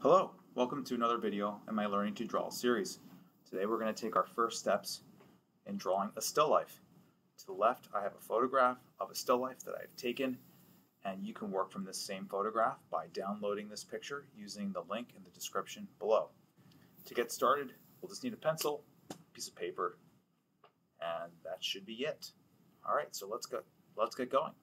Hello, welcome to another video in my Learning to Draw series. Today we're going to take our first steps in drawing a still life. To the left I have a photograph of a still life that I've taken, and you can work from this same photograph by downloading this picture using the link in the description below. To get started, we'll just need a pencil, a piece of paper, and that should be it. Alright, so let's get going.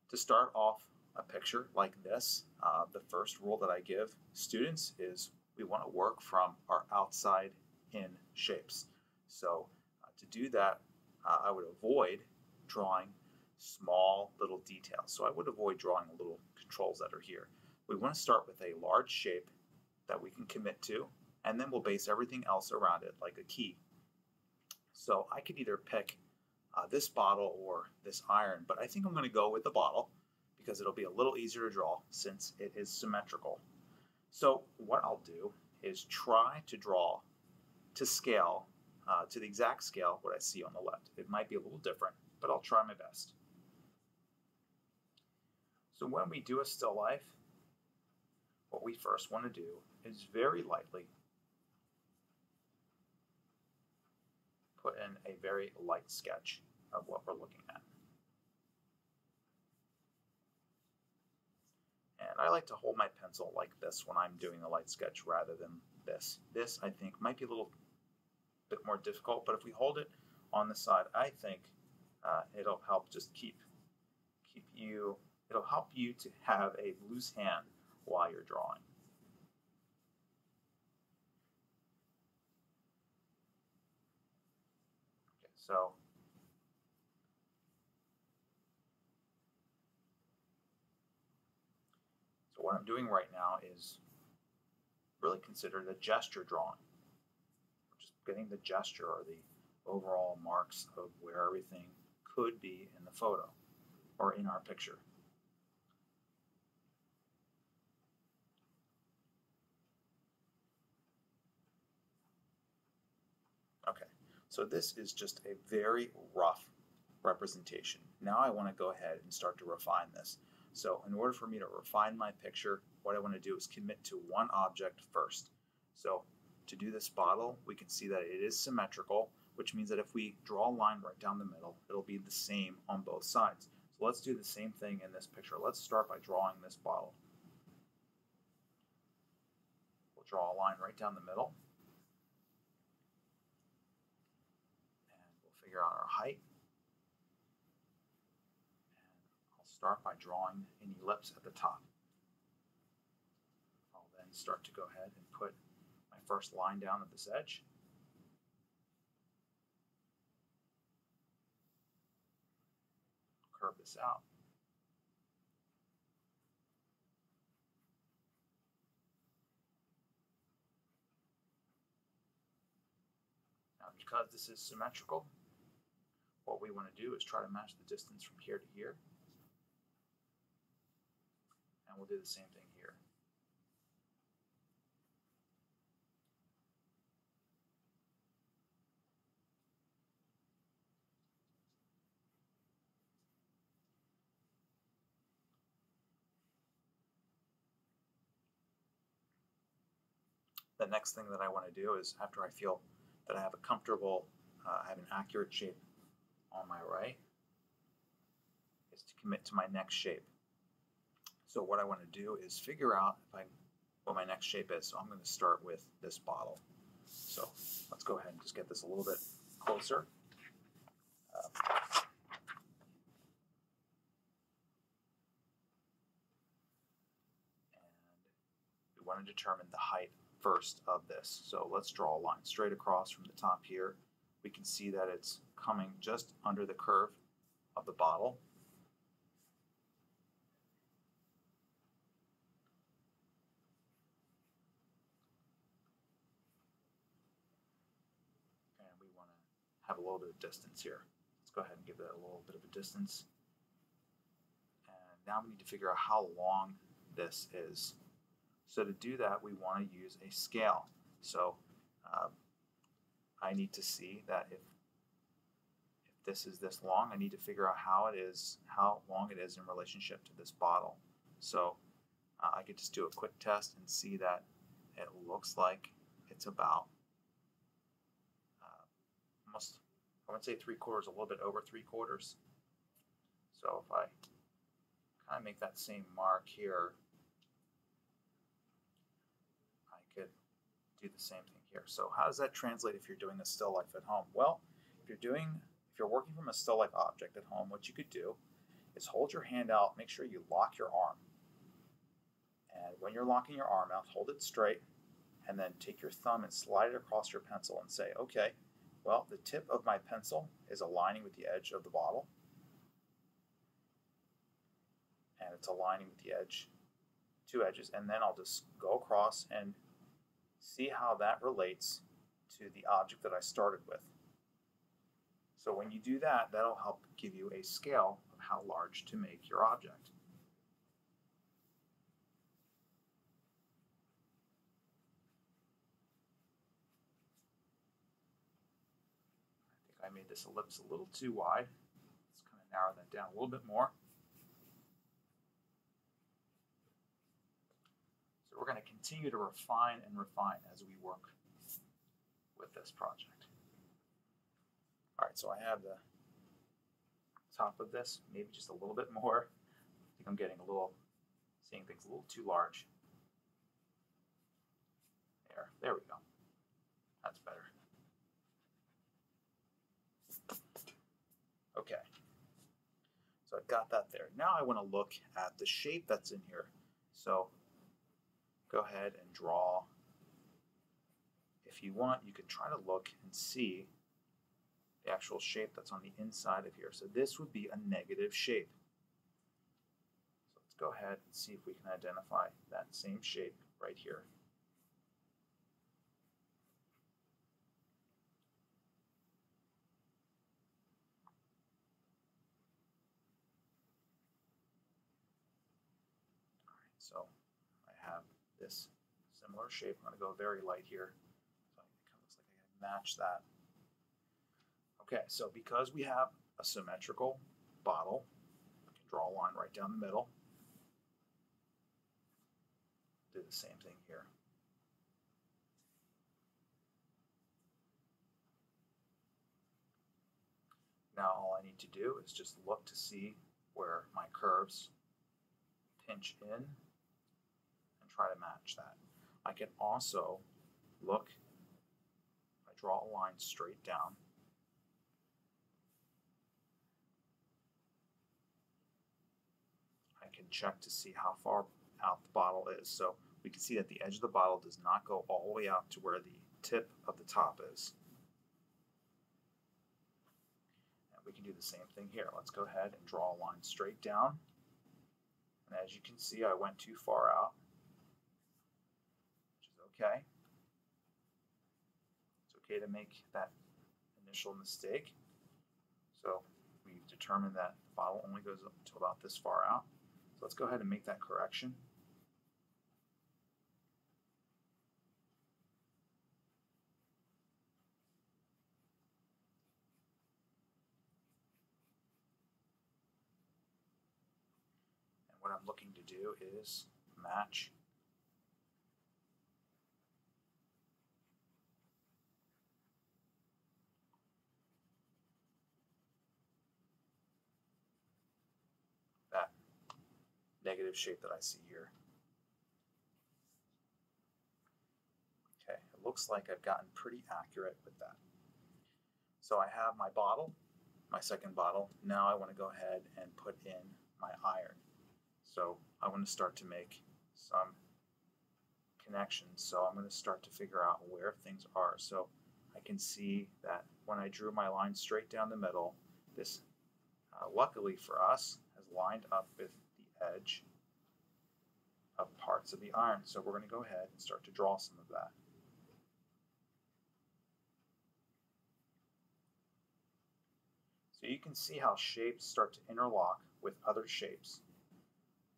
To start off a picture like this, the first rule that I give students is we want to work from our outside in shapes. So to do that, I would avoid drawing small little details. So I would avoid drawing the little controls that are here. We want to start with a large shape that we can commit to, and then we'll base everything else around it like a key. So I could either pick this bottle or this iron, but I think I'm going to go with the bottle because it'll be a little easier to draw since it is symmetrical. So what I'll do is try to draw to scale, to the exact scale what I see on the left. It might be a little different, but I'll try my best. So when we do a still life, what we first want to do is very lightly put in a very light sketch of what we're looking at. And I like to hold my pencil like this when I'm doing a light sketch rather than this. This, I think, might be a little bit more difficult, but if we hold it on the side, I think it'll help just it'll help you to have a loose hand while you're drawing. Okay, so what I'm doing right now is really considered a gesture drawing. Just getting the gesture or the overall marks of where everything could be in the photo or in our picture. Okay, so this is just a very rough representation. Now I want to go ahead and start to refine this. So in order for me to refine my picture, what I want to do is commit to one object first. So to do this bottle, we can see that it is symmetrical, which means that if we draw a line right down the middle, it'll be the same on both sides. So let's do the same thing in this picture. Let's start by drawing this bottle. We'll draw a line right down the middle, and we'll figure out our height. Start by drawing an ellipse at the top. I'll then start to go ahead and put my first line down at this edge. Curve this out. Now, because this is symmetrical, what we want to do is try to match the distance from here to here. And we'll do the same thing here. The next thing that I want to do is, after I feel that I have a comfortable, I have an accurate shape on my right, is to commit to my next shape. So what I want to do is figure out what my next shape is. So I'm going to start with this bottle. So let's go ahead and just get this a little bit closer. And we want to determine the height first of this. So let's draw a line straight across from the top here. We can see that it's coming just under the curve of the bottle. Have a little bit of distance here. Let's go ahead and give that a little bit of a distance. And now we need to figure out how long this is. So to do that, we want to use a scale. So I need to see that if this is this long, I need to figure out how long it is in relationship to this bottle. So I could just do a quick test and see that it looks like it's about almost, I would say 3/4, a little bit over 3/4. So if I kind of make that same mark here, I could do the same thing here. So how does that translate if you're doing a still life at home? Well, if you're working from a still life object at home, what you could do is hold your hand out, make sure you lock your arm. And when you're locking your arm out, hold it straight, and then take your thumb and slide it across your pencil and say, okay, well, the tip of my pencil is aligning with the edge of the bottle, and it's aligning with the edge, two edges, and then I'll just go across and see how that relates to the object that I started with. So when you do that, that'll help give you a scale of how large to make your object. I made this ellipse a little too wide. Let's kind of narrow that down a little bit more. So we're going to continue to refine and refine as we work with this project. All right, so I have the top of this, maybe just a little bit more. I think I'm seeing things a little too large. There we go. That's better. Okay, so I've got that there. Now I want to look at the shape that's in here. So go ahead and draw. If you want, you could try to look and see the actual shape that's on the inside of here. So this would be a negative shape. So let's go ahead and see if we can identify that same shape right here. So I have this similar shape. I'm going to go very light here. So it looks like I can match that. Okay, so because we have a symmetrical bottle, I can draw a line right down the middle. Do the same thing here. Now all I need to do is just look to see where my curves pinch in and try to match that. I can also look, I draw a line straight down. I can check to see how far out the bottle is. So we can see that the edge of the bottle does not go all the way out to where the tip of the top is. And we can do the same thing here. Let's go ahead and draw a line straight down. And as you can see, I went too far out, which is okay. It's okay to make that initial mistake. So we've determined that the bottle only goes up to about this far out. So let's go ahead and make that correction. And what I'm looking to do is match that negative shape that I see here. Okay, it looks like I've gotten pretty accurate with that. So I have my bottle, my second bottle. Now I want to go ahead and put in my iron. So I want to start to make some connections. So I'm going to start to figure out where things are. So I can see that when I drew my line straight down the middle, this luckily for us has lined up with the edge of parts of the iron. So we're going to go ahead and start to draw some of that. So you can see how shapes start to interlock with other shapes.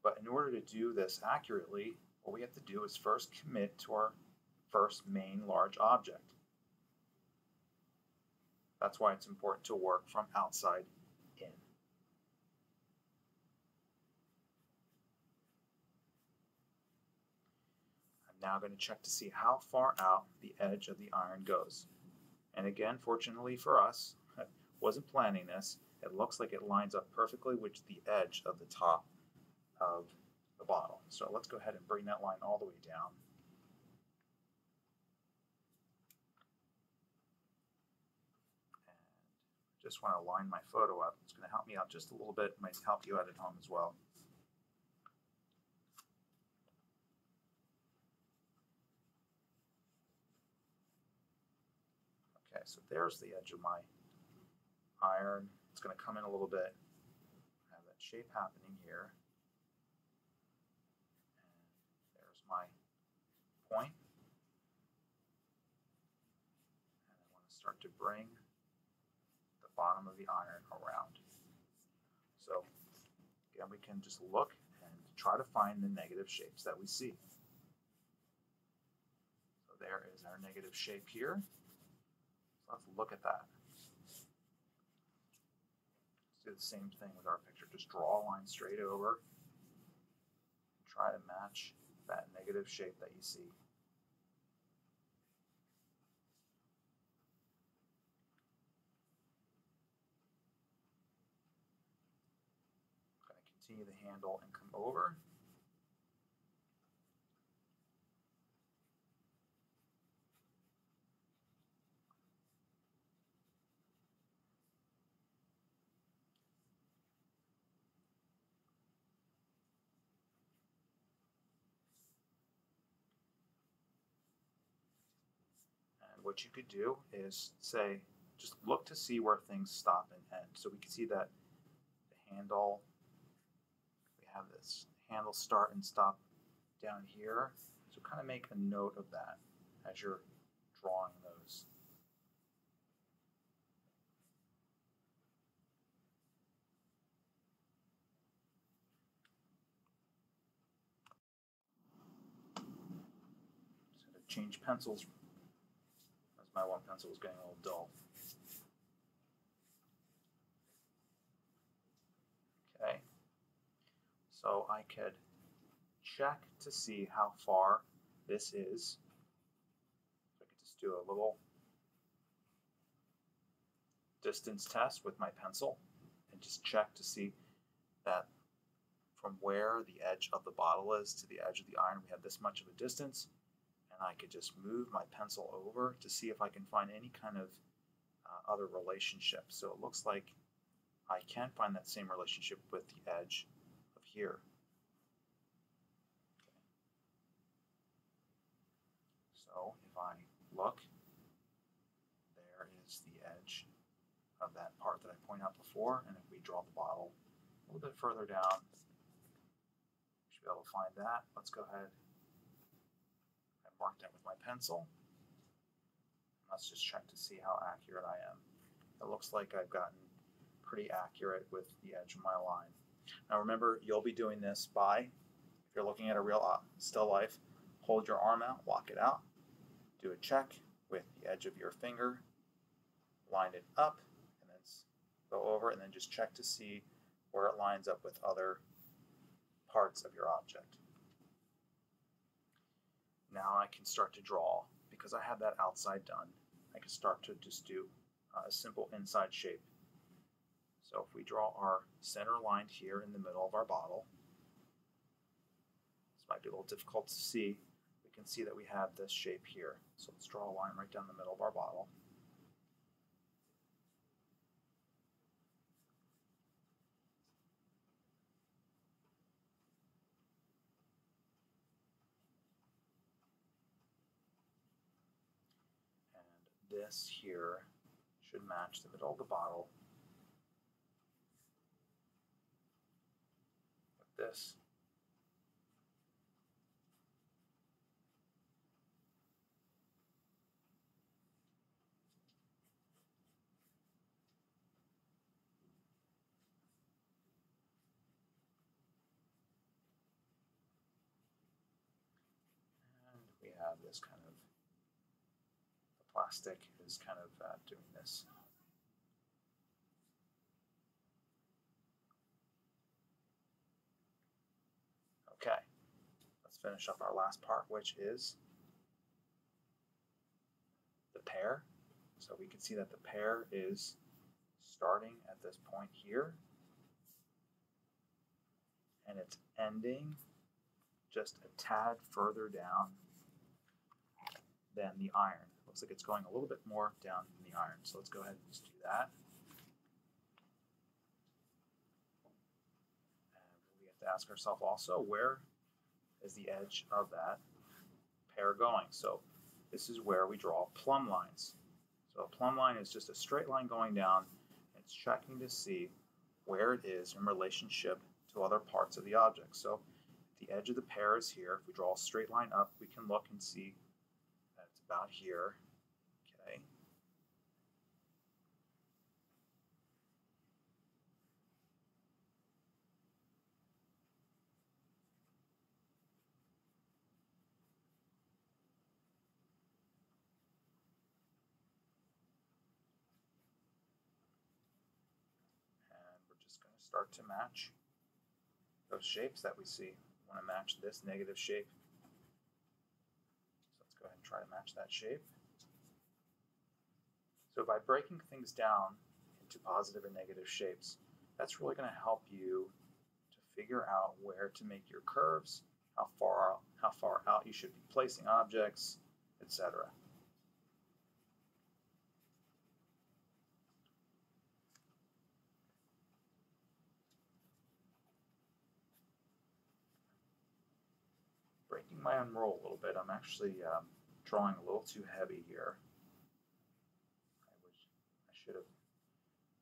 But in order to do this accurately, what we have to do is first commit to our first main large object. That's why it's important to work from outside in. Now I'm going to check to see how far out the edge of the iron goes. And again, fortunately for us, I wasn't planning this, it looks like it lines up perfectly with the edge of the top of the bottle. So let's go ahead and bring that line all the way down. And just want to line my photo up. It's going to help me out just a little bit. It might help you out at home as well. Okay, so there's the edge of my iron. It's going to come in a little bit. I have that shape happening here. And there's my point. And I want to start to bring the bottom of the iron around. So again, we can just look and try to find the negative shapes that we see. So there is our negative shape here. So let's look at that. Let's do the same thing with our picture. Just draw a line straight over. Try to match that negative shape that you see. I'm going to continue the handle and come over. What you could do is say, just look to see where things stop and end. So we can see that the handle, we have this handle start and stop down here. So kind of make a note of that as you're drawing those. So to change pencils, my one pencil was getting a little dull. Okay, so I could check to see how far this is. So I could just do a little distance test with my pencil and just check to see that from where the edge of the bottle is to the edge of the iron, we have this much of a distance. And I could just move my pencil over to see if I can find any kind of other relationship. So it looks like I can find that same relationship with the edge of here. Okay. So if I look, there is the edge of that part that I pointed out before. And if we draw the bottle a little bit further down, we should be able to find that. Let's go ahead. Mark that with my pencil. Let's just check to see how accurate I am. It looks like I've gotten pretty accurate with the edge of my line. Now remember, you'll be doing this by, if you're looking at a real still life, hold your arm out, walk it out, do a check with the edge of your finger, line it up, and then go over, and then just check to see where it lines up with other parts of your object. Now I can start to draw. Because I have that outside done, I can start to just do a simple inside shape. So if we draw our center line here in the middle of our bottle, this might be a little difficult to see. We can see that we have this shape here. So let's draw a line right down the middle of our bottle. This here should match the middle of the bottle with this. And we have this kind of, the plastic is kind of doing this. Okay, let's finish up our last part, which is the pear. So we can see that the pear is starting at this point here, and it's ending just a tad further down than the iron. Looks like it's going a little bit more down than the iron. So let's go ahead and just do that. And we have to ask ourselves also, where is the edge of that pear going? So this is where we draw plumb lines. So a plumb line is just a straight line going down. It's checking to see where it is in relationship to other parts of the object. So if the edge of the pear is here, if we draw a straight line up, we can look and see that it's about here. Okay. And we're just going to start to match those shapes that we see. We want to match this negative shape. So let's go ahead and try to match that shape. So by breaking things down into positive and negative shapes, that's really going to help you to figure out where to make your curves, how far out you should be placing objects, etc. Breaking my unroll a little bit, I'm actually drawing a little too heavy here. I should have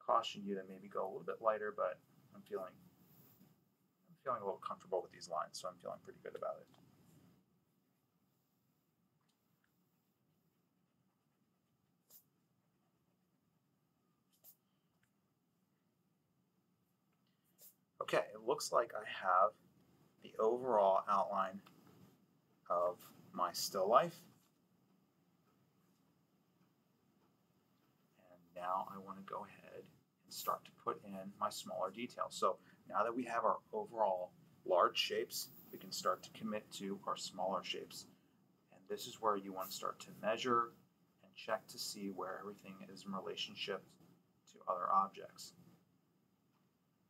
cautioned you to maybe go a little bit lighter, but I'm feeling a little comfortable with these lines, so I'm feeling pretty good about it. Okay, it looks like I have the overall outline of my still life. And now I want to go ahead and start to put in my smaller details. So now that we have our overall large shapes, we can start to commit to our smaller shapes. And this is where you want to start to measure and check to see where everything is in relationship to other objects.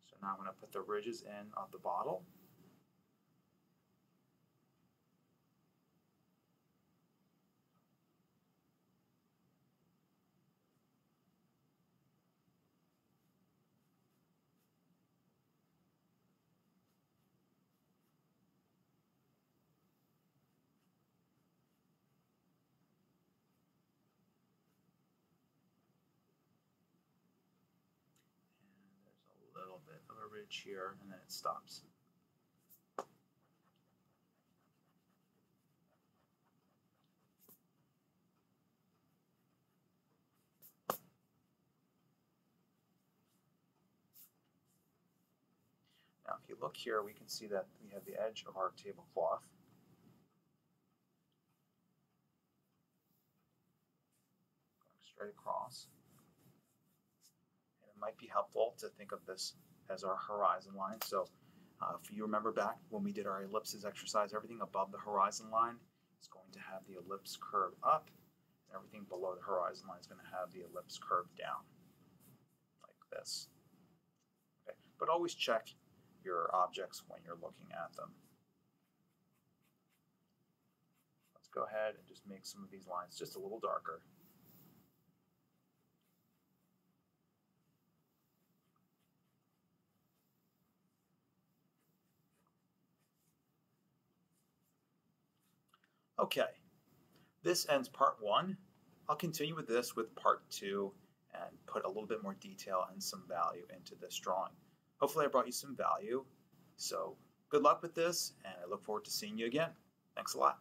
So now I'm going to put the ridges in of the bottle. Little bit of a ridge here, and then it stops. Now, if you look here, we can see that we have the edge of our tablecloth. Going straight across. Might be helpful to think of this as our horizon line. So if you remember back when we did our ellipses exercise, everything above the horizon line is going to have the ellipse curve up, and everything below the horizon line is going to have the ellipse curve down, like this. Okay. But always check your objects when you're looking at them. Let's go ahead and just make some of these lines just a little darker. Okay, this ends part 1. I'll continue with this with part 2 and put a little bit more detail and some value into this drawing. Hopefully I brought you some value. So good luck with this, and I look forward to seeing you again. Thanks a lot.